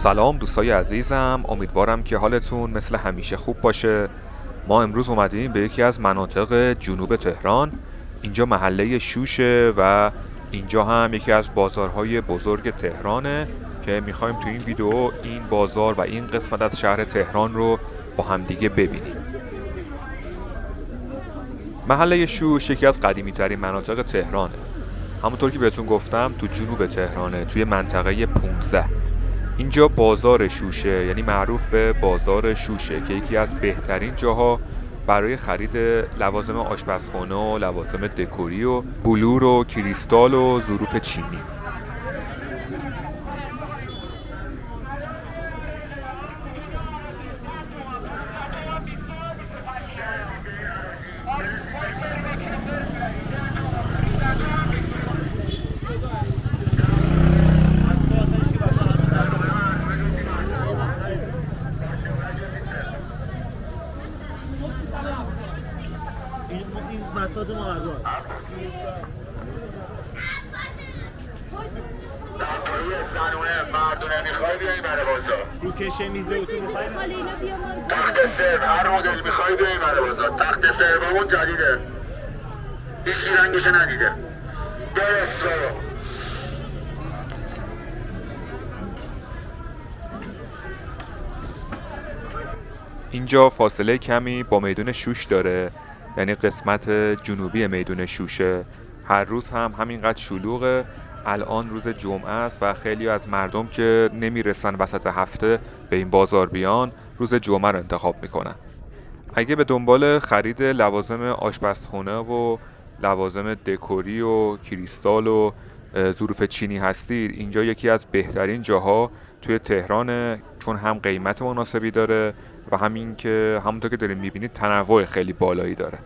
سلام دوستای عزیزم، امیدوارم که حالتون مثل همیشه خوب باشه. ما امروز اومدیم به یکی از مناطق جنوب تهران. اینجا محله شوشه و اینجا هم یکی از بازارهای بزرگ تهرانه که میخوایم تو این ویدیو این بازار و این قسمت از شهر تهران رو با همدیگه ببینیم. محله شوش یکی از قدیمی ترین مناطق تهرانه. همونطور که بهتون گفتم تو جنوب تهرانه، توی منطقه 15. اینجا بازار شوشه، یعنی معروف به بازار شوشه که یکی از بهترین جاها برای خرید لوازم آشپزخانه و لوازم دکوری و بلور و کریستال و ظروف چینی. روکش میز اتو میخوای تخت سرو هر مدل میخوای بیای برای بازار. تخت سرومون جدیده، هیچ رنگش ندیده. درست برو. اینجا فاصله کمی با میدون شوش داره، یعنی قسمت جنوبی میدون شوشه. هر روز هم همینقدر شلوغه. الان روز جمعه است و خیلی از مردم که نمیرسن وسط هفته به این بازار بیان، روز جمعه رو انتخاب میکنن. اگه به دنبال خرید لوازم آشپزخونه و لوازم دکوری و کریستال و ظروف چینی هستید، اینجا یکی از بهترین جاها توی تهرانه، چون هم قیمت مناسبی داره و همین که همونطور که دارین میبینید تنوع خیلی بالایی داره.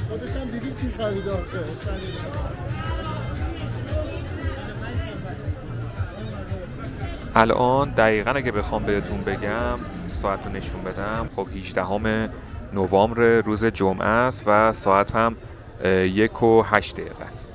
خودشم دیدی چی خرید آخه. الان دقیقاً اگه بخوام بهتون بگم، ساعت رو نشون بدم، خب 18 نوامبر روز جمعه است و ساعت هم 1:08 است.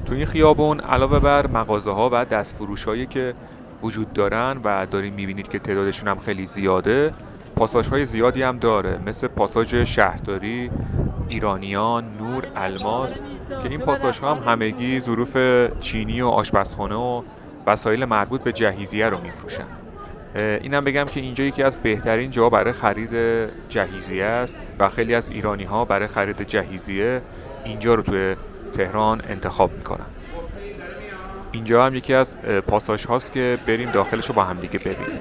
تو این خیابون علاوه بر مغازه‌ها و دستفروش‌هایی که وجود دارن و دارین می‌بینید که تعدادشون هم خیلی زیاده، پاساژهای زیادی هم داره، مثل پاساژ شهرداری، ایرانیان، نور، الماس، که این پاساژها هم همگی ظروف چینی و آشپزخانه و وسایل مربوط به جهیزیه رو می‌فروشن. اینم بگم که اینجا یکی از بهترین جاها برای خرید جهیزیه است و خیلی از ایرانی‌ها برای خرید جهیزیه اینجا رو توی تهران انتخاب میکنن. اینجا هم یکی از پاساژ هاست که بریم داخلش رو با هم دیگه ببینیم.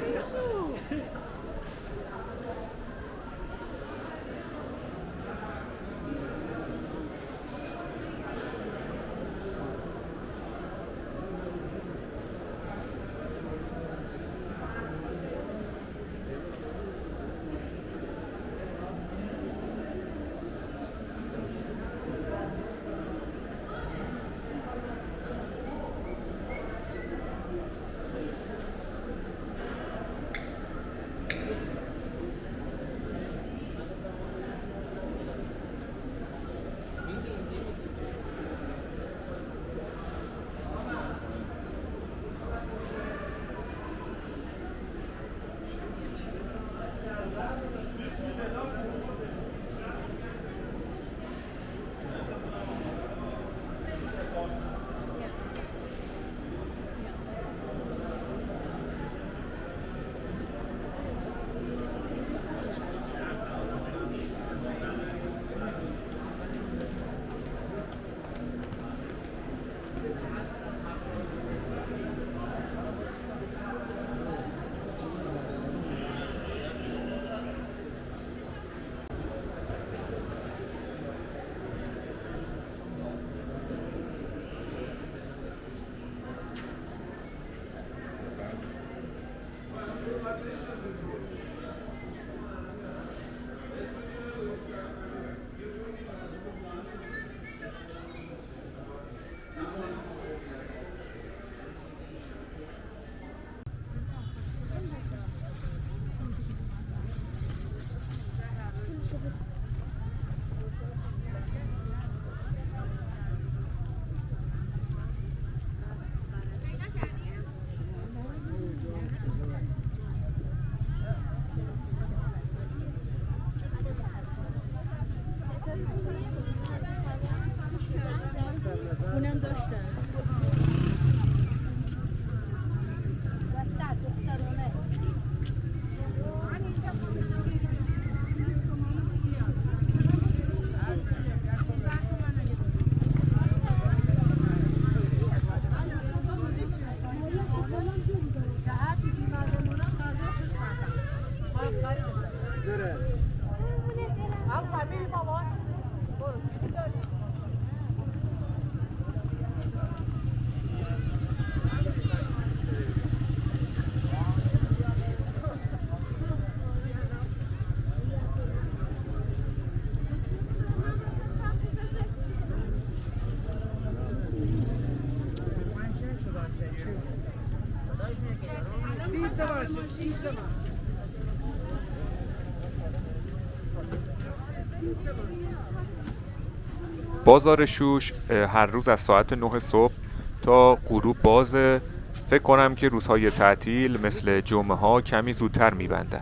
بازار شوش هر روز از ساعت 9 صبح تا غروب بازه. فکر کنم که روزهای تعطیل مثل جمعه ها کمی زودتر میبندن.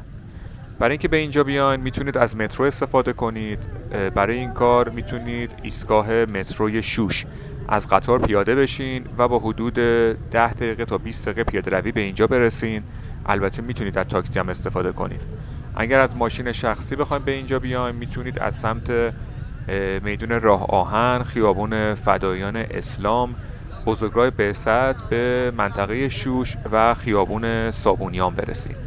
برای اینکه به اینجا بیاین میتونید از مترو استفاده کنید. برای این کار میتونید ایستگاه متروی شوش از قطار پیاده بشین و با حدود 10 دقیقه تا 20 دقیقه پیاده روی به اینجا برسین. البته میتونید از تاکسی هم استفاده کنید. اگر از ماشین شخصی بخواید به اینجا بیاین میتونید از سمت میدون راه آهن، خیابون فدایان اسلام، بزرگراه بعثت به منطقه شوش و خیابون صابونیان برسید.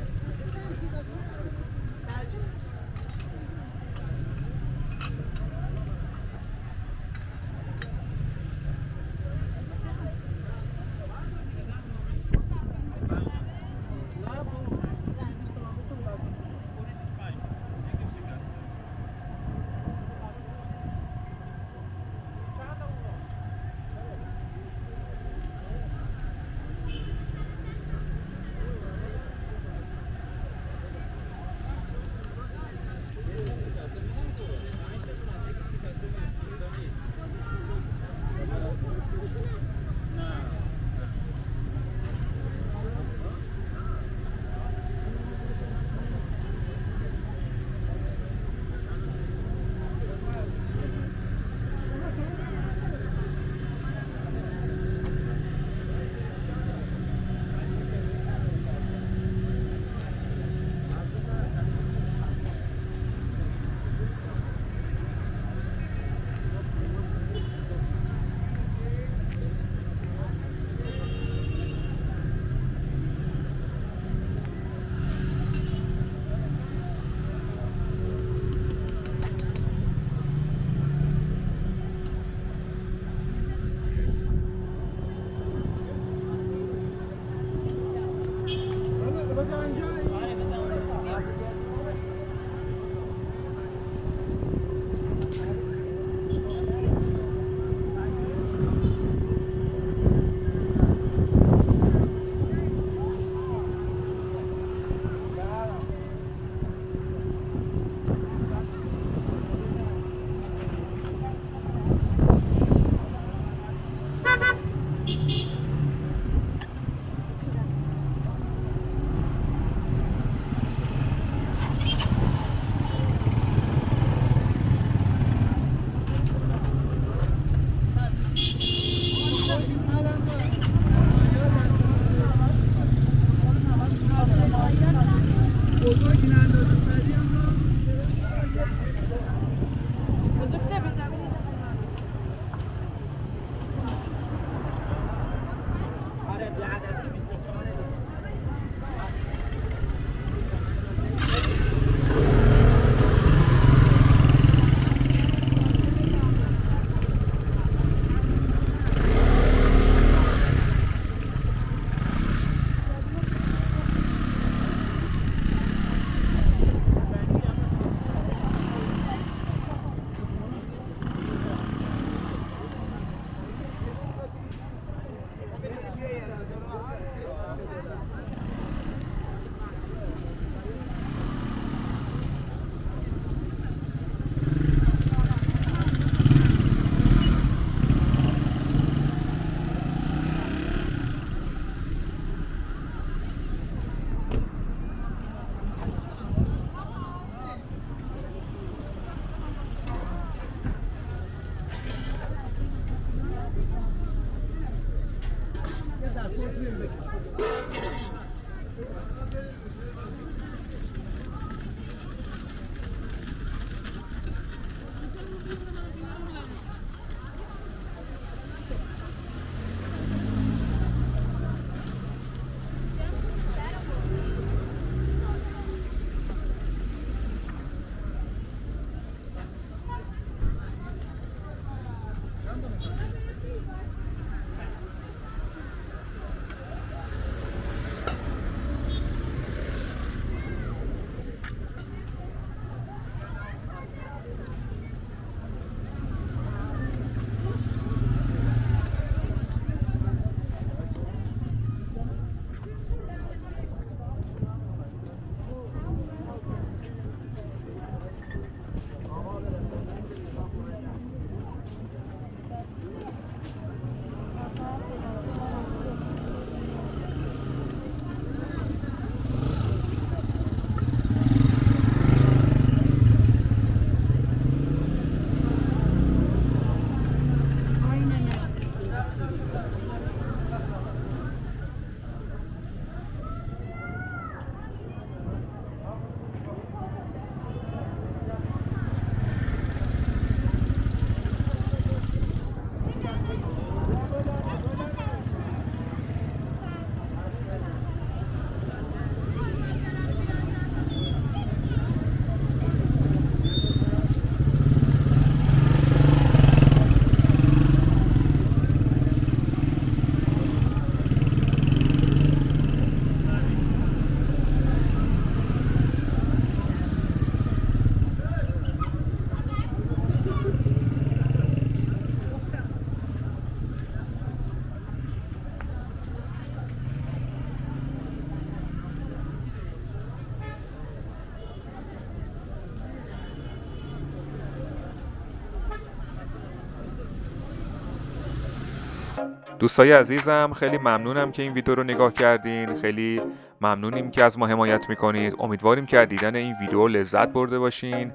دوستای عزیزم خیلی ممنونم که این ویدیو رو نگاه کردین. خیلی ممنونیم که از ما حمایت میکنید. امیدواریم که از دیدن این ویدیو لذت برده باشین.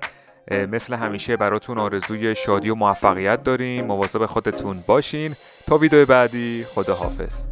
مثل همیشه براتون آرزوی شادی و موفقیت داریم. مواظب خودتون باشین. تا ویدیو بعدی، خداحافظ.